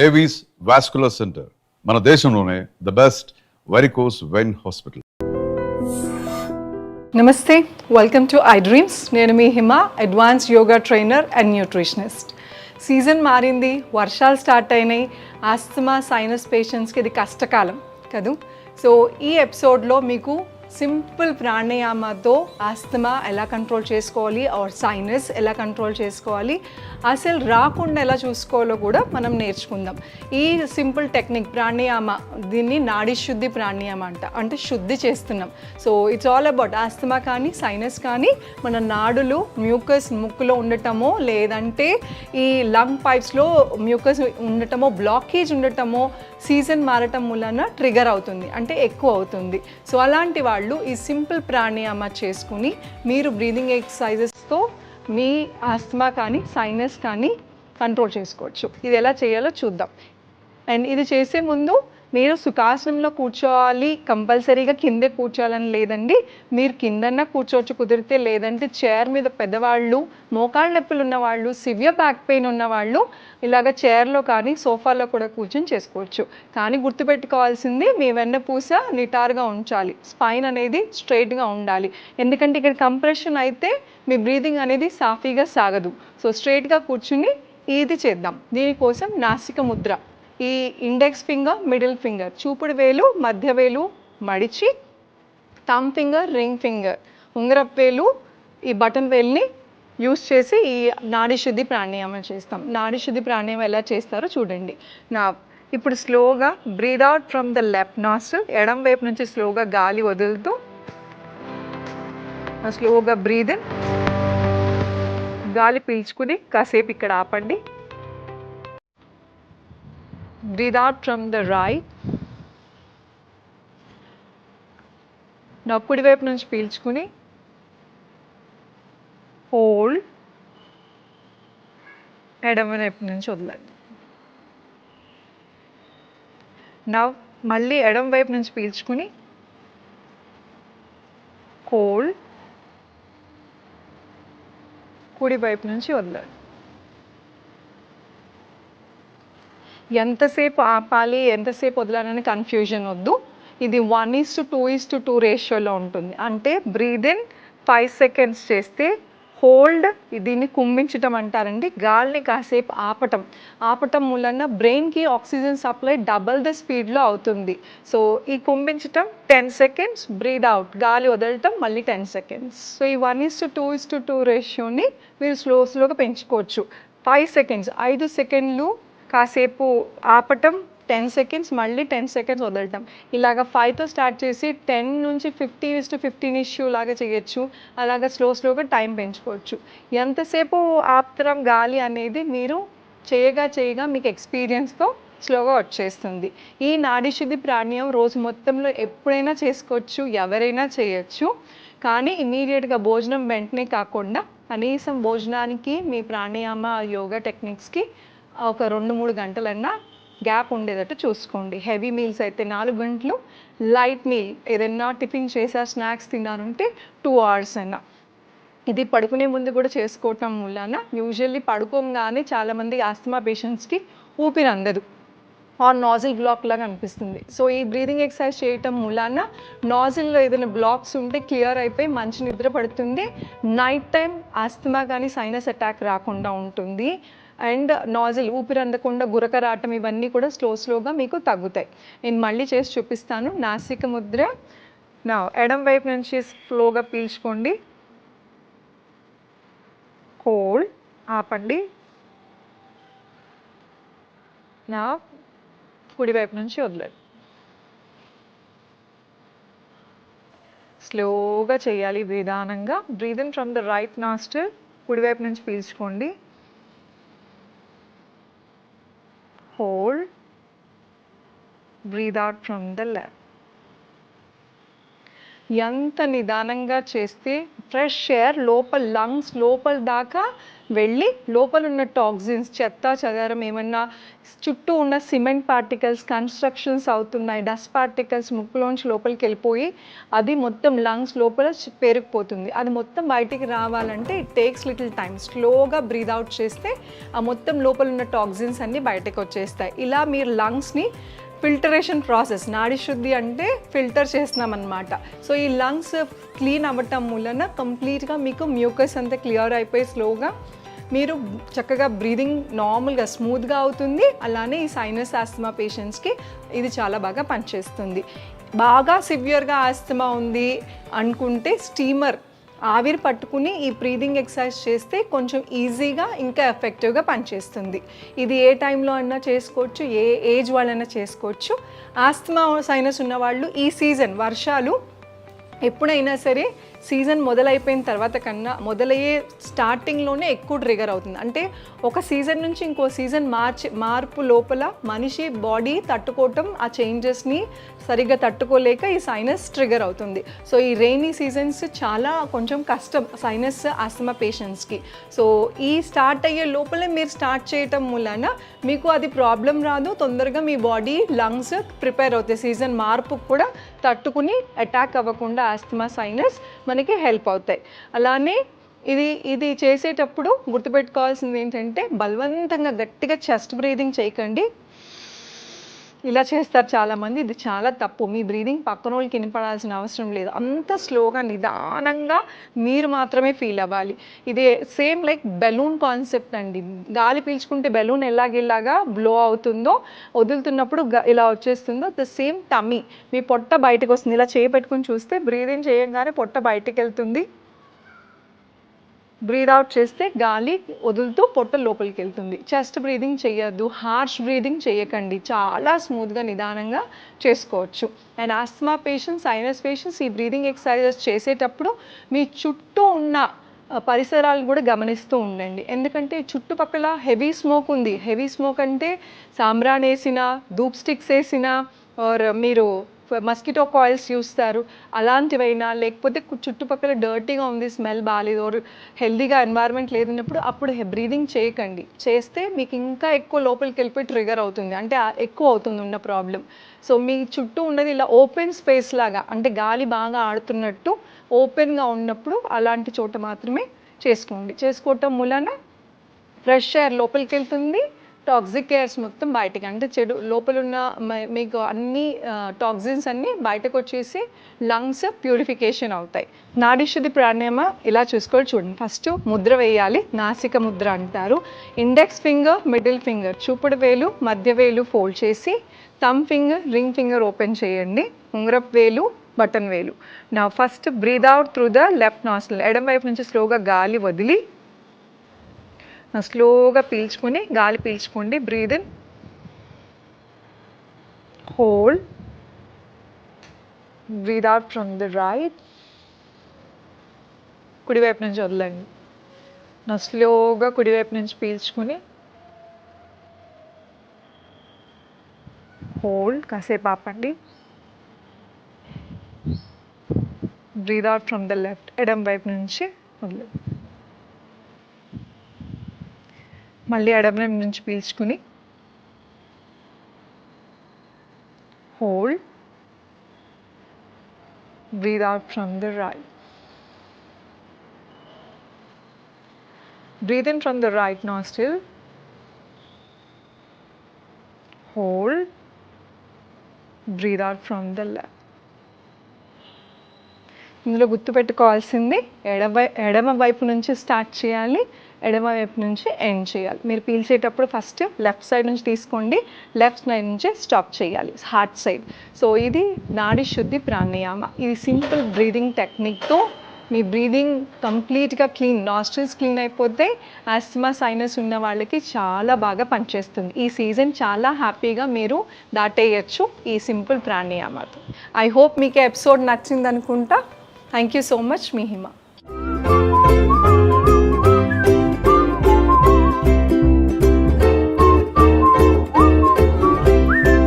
Avis vascular centre మన దేశంలోనే the best varicose vein hospital. నమస్తే, వెల్కమ్ టు ఐ డ్రీమ్స్. నేను మీ Hima, advance yoga trainer and nutritionist. Season మారింది, వర్షాలు స్టార్ట్ అయినాయి. ఆస్తమా సైనస్ పేషెంట్స్కి ఇది కష్టకాలం కదూ. సో ఈ ఎపిసోడ్లో మీకు సింపుల్ ప్రాణాయామతో ఆస్తమా ఎలా కంట్రోల్ చేసుకోవాలి ఆర్ సైనస్ ఎలా కంట్రోల్ చేసుకోవాలి, అసలు రాకుండా ఎలా చూసుకోవాలో కూడా మనం నేర్చుకుందాం. ఈ సింపుల్ టెక్నిక్ ప్రాణాయామ, దీన్ని నాడీ శుద్ధి ప్రాణాయామ అంటే శుద్ధి చేస్తున్నాం. So it's all about asthma కానీ సైనస్ కానీ మన నాడులు మ్యూకస్ ముక్కులో ఉండటమో, లేదంటే ఈ లంగ్ పైప్స్లో మ్యూకస్ ఉండటమో, బ్లాకేజ్ ఉండటమో సీజన్ మారటం వలన ట్రిగర్ అవుతుంది, అంటే ఎక్కువ అవుతుంది. సో అలాంటి వాళ్ళు ఈ సింపుల్ ప్రాణాయామ చేసుకుని మీరు బ్రీదింగ్ ఎక్సర్సైజెస్తో మీ ఆస్తమా కానీ సైనస్ కానీ కంట్రోల్ చేసుకోవచ్చు. ఇది ఎలా చేయాలో చూద్దాం. అండ్ ఇది చేసే ముందు మీరు సుఖాసనంలో కూర్చోవాలి, కంపల్సరీగా కిందే కూర్చోవాలని లేదండి. మీరు కిందన్నా కూర్చోవచ్చు కుదిరితే, లేదంటే చైర్ మీద పెద్దవాళ్ళు, మోకాళ్ళ నొప్పులు ఉన్నవాళ్ళు, సివియర్ బ్యాక్ పెయిన్ ఉన్నవాళ్ళు ఇలాగ చైర్లో కానీ సోఫాలో కూడా కూర్చొని చేసుకోవచ్చు. కానీ గుర్తుపెట్టుకోవాల్సింది, మీ వెన్నపూస నిటారుగా ఉంచాలి, స్పైన్ అనేది స్ట్రైట్గా ఉండాలి. ఎందుకంటే ఇక్కడ కంప్రెషన్ అయితే మీ బ్రీదింగ్ అనేది సాఫీగా సాగదు. సో స్ట్రైట్గా కూర్చుని ఇది చేద్దాం. దీనికోసం నాసిక ముద్ర, ఈ ఇండెక్స్ ఫింగర్, మిడిల్ ఫింగర్, చూపుడు వేలు, మధ్య వేలు మడిచి, థమ్ ఫింగర్, రింగ్ ఫింగర్, ఉంగరపు వేలు, ఈ బటన్ వేలుని యూస్ చేసి ఈ నాడీ శుద్ధి ప్రాణాయామం చేస్తాం. నాడీ శుద్ధి ప్రాణాయామం ఎలా చేస్తారో చూడండి. ఇప్పుడు స్లోగా breathe out from the left nostril, ఎడం వైపు నుంచి స్లోగా గాలి వదులుతూ స్లోగా బ్రీద్ ఇన్, గాలి పీల్చుకుని కాసేపు ఇక్కడ ఆపండి. Breathe out from the right. నా కుడి వైపు నుంచి పీల్చుకుని హోల్డ్, ఎడమ వైపు నుంచి వదలండి. నా మళ్ళీ ఎడమ వైపు నుంచి పీల్చుకుని హోల్డ్, కుడి వైపు నుంచి వదలండి. ఎంతసేపు ఆపాలి, ఎంతసేపు వదలాలని కన్ఫ్యూజన్ వద్దు. ఇది 1:2:2 రేషియోలో ఉంటుంది. అంటే బ్రీద్ ఇన్ 5 సెకండ్స్ చేస్తే హోల్డ్, దీన్ని కుంభించటం అంటారండి. గాలిని కాసేపు ఆపటం వలన బ్రెయిన్కి ఆక్సిజన్ సప్లై డబల్ ద స్పీడ్లో అవుతుంది. సో ఈ కుంభించటం 10 సెకండ్స్, బ్రీద్ అవుట్, గాలి వదలటం మళ్ళీ 10 సెకండ్స్. సో ఈ 1:2:2 రేషియోని మీరు స్లోగా పెంచుకోవచ్చు. 5 సెకండ్స్, 5 సెకండ్లు కాసేపు ఆపటం, 10 సెకండ్స్, మళ్ళీ 10 సెకండ్స్ వదలటం. ఇలాగ 5తో స్టార్ట్ చేసి 10 నుంచి 15:15 ఇష్యూ లాగా చేయొచ్చు. అలాగా స్లోగా టైం పెంచుకోవచ్చు. ఎంతసేపు ఆపుతరం గాలి అనేది మీరు చేయగా మీకు ఎక్స్పీరియన్స్తో స్లోగా వచ్చేస్తుంది. ఈ నాడీ శుద్ధి ప్రాణాయామం రోజు మొత్తంలో ఎప్పుడైనా చేసుకోవచ్చు, ఎవరైనా చేయొచ్చు. కానీ ఇమీడియట్గా భోజనం వెంటనే కాకుండా కనీసం భోజనానికి మీ ప్రాణాయామ యోగా టెక్నిక్స్కి ఒక 2-3 గంటలన్నా గ్యాప్ ఉండేటట్టు చూసుకోండి. హెవీ మీల్స్ అయితే 4 గంటలు, లైట్ మీల్ ఏదైనా టిఫిన్ చేసా, స్నాక్స్ తిన్నారంటే 2 hours అన్నా. ఇది పడుకునే ముందు కూడా చేసుకోవటం వలన యూజువల్లీ పడుకోగానే చాలామంది ఆస్తమా పేషెంట్స్కి ఊపిరి అందదు, నాజిల్ బ్లాక్ లాగా అనిపిస్తుంది. సో ఈ బ్రీదింగ్ ఎక్సర్సైజ్ చేయటం మూలాన నాజిల్లో ఏదైనా బ్లాక్స్ ఉంటే క్లియర్ అయిపోయి మంచి నిద్ర పడుతుంది. నైట్ టైం ఆస్తమా కానీ సైనస్ అటాక్ రాకుండా ఉంటుంది. అండ్ నాజిల్ ఊపిరి అందకుండా గురక రావటం ఇవన్నీ కూడా స్లోగా మీకు తగ్గుతాయి. నేను మళ్ళీ చేసి చూపిస్తాను. నాసిక ముద్ర, ఎడం వైపు నుంచి స్లోగా పీల్చుకోండి, హోల్డ్, ఆపండి. కుడి వైపు నుంచి వదలండి. స్లోగా చేయాలి, నిదానంగా. Breathe in from the right nostril, కుడి వైపు నుంచి పీల్చుకోండి, hold, breathe out from the left. ఎంత నిదానంగా చేస్తే ఫ్రెష్ ఎయిర్ లోపల లంగ్స్ లోపల దాకా వెళ్ళి లోపల ఉన్న టాక్సిన్స్ చెత్త చెదారం ఏమన్నా చుట్టూ ఉన్న సిమెంట్ పార్టికల్స్ కన్స్ట్రక్షన్స్ అవుతున్నాయి డస్ట్ పార్టికల్స్ ముక్కులోంచి లోపలికి వెళ్ళిపోయి అది మొత్తం లంగ్స్ లోపల పేరుకుపోతుంది. అది మొత్తం బయటికి రావాలంటే ఇట్ టేక్స్ లిటిల్ టైం. స్లోగా బ్రీద్ అవుట్ చేస్తే ఆ మొత్తం లోపల ఉన్న టాక్సిన్స్ అన్నీ బయటకు వచ్చేస్తాయి. ఇలా మీరు లంగ్స్ని ఫిల్టరేషన్ ప్రాసెస్, నాడి శుద్ధి అంటే ఫిల్టర్ చేస్తున్నాం అనమాట. సో ఈ లంగ్స్ క్లీన్ అవ్వటం వలన కంప్లీట్గా మీకు మ్యూకస్ అంతా క్లియర్ అయిపోయి స్లోగా మీరు చక్కగా బ్రీదింగ్ నార్మల్గా స్మూత్గా అవుతుంది. అలానే ఈ సైనస్ ఆస్తమా పేషెంట్స్కి ఇది చాలా బాగా పనిచేస్తుంది. బాగా సివియర్గా ఆస్తమా ఉంది అనుకుంటే స్టీమర్ ఆవిరి పట్టుకుని ఈ బ్రీదింగ్ ఎక్సర్సైజ్ చేస్తే కొంచెం ఈజీగా ఇంకా ఎఫెక్టివ్గా పనిచేస్తుంది. ఇది ఏ టైంలో అయినా చేసుకోవచ్చు, ఏ ఏజ్ వాళ్ళైనా చేసుకోవచ్చు. ఆస్తమా సైనస్ ఉన్నవాళ్ళు ఈ సీజన్ వర్షాలు ఎప్పుడైనా సరే సీజన్ మొదలైపోయిన తర్వాత కన్నా మొదలయ్యే స్టార్టింగ్లోనే ఎక్కువ ట్రిగర్ అవుతుంది. అంటే ఒక సీజన్ నుంచి ఇంకో సీజన్ మార్పు లోపల మనిషి బాడీ తట్టుకోవటం ఆ చేంజెస్ని సరిగ్గా తట్టుకోలేక ఈ సైనస్ ట్రిగర్ అవుతుంది. సో ఈ రెయినీ సీజన్స్ చాలా కొంచెం కష్టం సైనస్ ఆస్తమా పేషెంట్స్కి. సో ఈ స్టార్ట్ అయ్యే లోపలే మీరు స్టార్ట్ చేయటం వలన మీకు అది ప్రాబ్లం రాదు, తొందరగా మీ బాడీ లంగ్స్ ప్రిపేర్ అవుతాయి సీజన్ మార్పు కూడా తట్టుకుని అటాక్ అవ్వకుండా ఆస్తమా సైనస్ మనకి హెల్ప్ అవుతాయి. అలానే ఇది చేసేటప్పుడు గుర్తుపెట్టుకోవాల్సింది ఏంటంటే బలవంతంగా గట్టిగా చెస్ట్ బ్రీదింగ్ చేయకండి. ఇలా చేస్తారు చాలామంది, ఇది చాలా తప్పు. మీ బ్రీదింగ్ పక్కన వాళ్ళకి వినపడాల్సిన అవసరం లేదు. అంత స్లోగా నిదానంగా మీరు మాత్రమే ఫీల్ అవ్వాలి. ఇది సేమ్ లైక్ బెలూన్ కాన్సెప్ట్ అండి. గాలి పీల్చుకుంటే బెలూన్ ఎలాగెలాగా బ్లో అవుతుందో వదులుతున్నప్పుడు ఇలా వచ్చేస్తుందో ద సేమ్ టమ్మీ మీ పొట్ట బయటకు వస్తుంది. ఇలా చేపెట్టుకుని చూస్తే బ్రీదింగ్ చేయగానే పొట్ట బయటకు వెళ్తుంది, బ్రీద్ అవుట్ చేస్తే గాలి వదులుతూ పొట్ట లోపలికి వెళ్తుంది. చెస్ట్ బ్రీదింగ్ చేయొద్దు, హార్ష్ బ్రీదింగ్ చేయకండి, చాలా స్మూత్గా నిదానంగా చేసుకోవచ్చు. And asthma patients sinus patients ఈ బ్రీదింగ్ ఎక్సర్సైజెస్ చేసేటప్పుడు మీ చుట్టూ ఉన్న పరిసరాలు కూడా గమనిస్తూ ఉండండి. ఎందుకంటే చుట్టుపక్కల హెవీ స్మోక్ ఉంది. హెవీ స్మోక్ అంటే సాంబ్రాన్ వేసిన, ధూప్ స్టిక్స్ వేసిన, ఆర్ మీరు మస్కిటో కాయిల్స్ చూస్తారు అలాంటివైనా, లేకపోతే చుట్టుపక్కల డర్టీగా ఉంది, స్మెల్ బాగాలేదు, ఆర్ హెల్దీగా ఎన్వైర్న్మెంట్ లేదన్నప్పుడు అప్పుడు బ్రీదింగ్ చేయకండి. చేస్తే మీకు ఇంకా ఎక్కువ లోపలికి వెళ్ళిపోయి ట్రిగర్ అవుతుంది, అంటే ఎక్కువ అవుతుంది ఉన్న ప్రాబ్లం. సో మీ చుట్టూ ఉన్నది ఇలా ఓపెన్ స్పేస్ లాగా, అంటే గాలి బాగా ఆడుతున్నట్టు ఓపెన్గా ఉన్నప్పుడు అలాంటి చోట మాత్రమే చేసుకోవటం వలన ఫ్రెష్ ఎయిర్ లోపలికి వెళ్తుంది, టాక్సిక్ ఎయిర్స్ మొత్తం బయటకి, అంటే చెడు లోపల ఉన్న మీకు అన్ని టాక్సిన్స్ అన్నీ బయటకు వచ్చేసి లంగ్స్ ప్యూరిఫికేషన్ అవుతాయి. నాడీ శుద్ధి ప్రాణాయామ ఇలా చూసుకోవాలి చూడండి. ఫస్ట్ ముద్ర వేయాలి, నాసిక ముద్ర అంటారు. ఇండెక్స్ ఫింగర్, మిడిల్ ఫింగర్, చూపుడు వేలు, మధ్య వేలు ఫోల్డ్ చేసి thumb finger, ring finger open చేయండి, ఉంగరపు వేలు, బటన్ వేలు. నా first breathe out through the left nostril, ఎడమ వైపు నుంచి స్లోగా గాలి వదిలి స్లోగా పీల్చుకొని గాలి పీల్చుకోండి. Breathe in, hold, breathe out from the right, కుడివైపు నుంచి వదలండి. నా స్లోగా కుడివైపు నుంచి పీల్చుకొని హోల్డ్, కాసేపు ఆపండి. Breathe out from the left, ఎడమ వైపు నుంచి వదలండి. మళ్ళీ ఎడమ వైపు నుంచి పీల్చుకుని hold, breathe out from the right, breathe in from the right nostril, hold, breathe out from the left. ఇందులో గుర్తుపెట్టుకోవాల్సింది ఎడమ వైపు నుంచి స్టార్ట్ చేయాలి, ఎడమ వైపు నుంచి ఎండ్ చేయాలి. మీరు పీల్చేటప్పుడు ఫస్ట్ లెఫ్ట్ సైడ్ నుంచి తీసుకోండి, లెఫ్ట్ సైడ్ నుంచి స్టాప్ చేయాలి, హార్ట్ సైడ్. సో ఇది నాడీ శుద్ధి ప్రాణాయామ. ఇది సింపుల్ బ్రీదింగ్ టెక్నిక్తో మీ బ్రీదింగ్ కంప్లీట్గా క్లీన్, నాస్ట్రిల్స్ క్లీన్ అయిపోతే ఆస్తమా సైనస్ ఉన్న వాళ్ళకి చాలా బాగా పనిచేస్తుంది. ఈ సీజన్ చాలా హ్యాపీగా మీరు దాటేయచ్చు ఈ సింపుల్ ప్రాణాయామతో. ఐ హోప్ మీకు ఎపిసోడ్ నచ్చింది అనుకుంటా. Thank you so much, me Hima.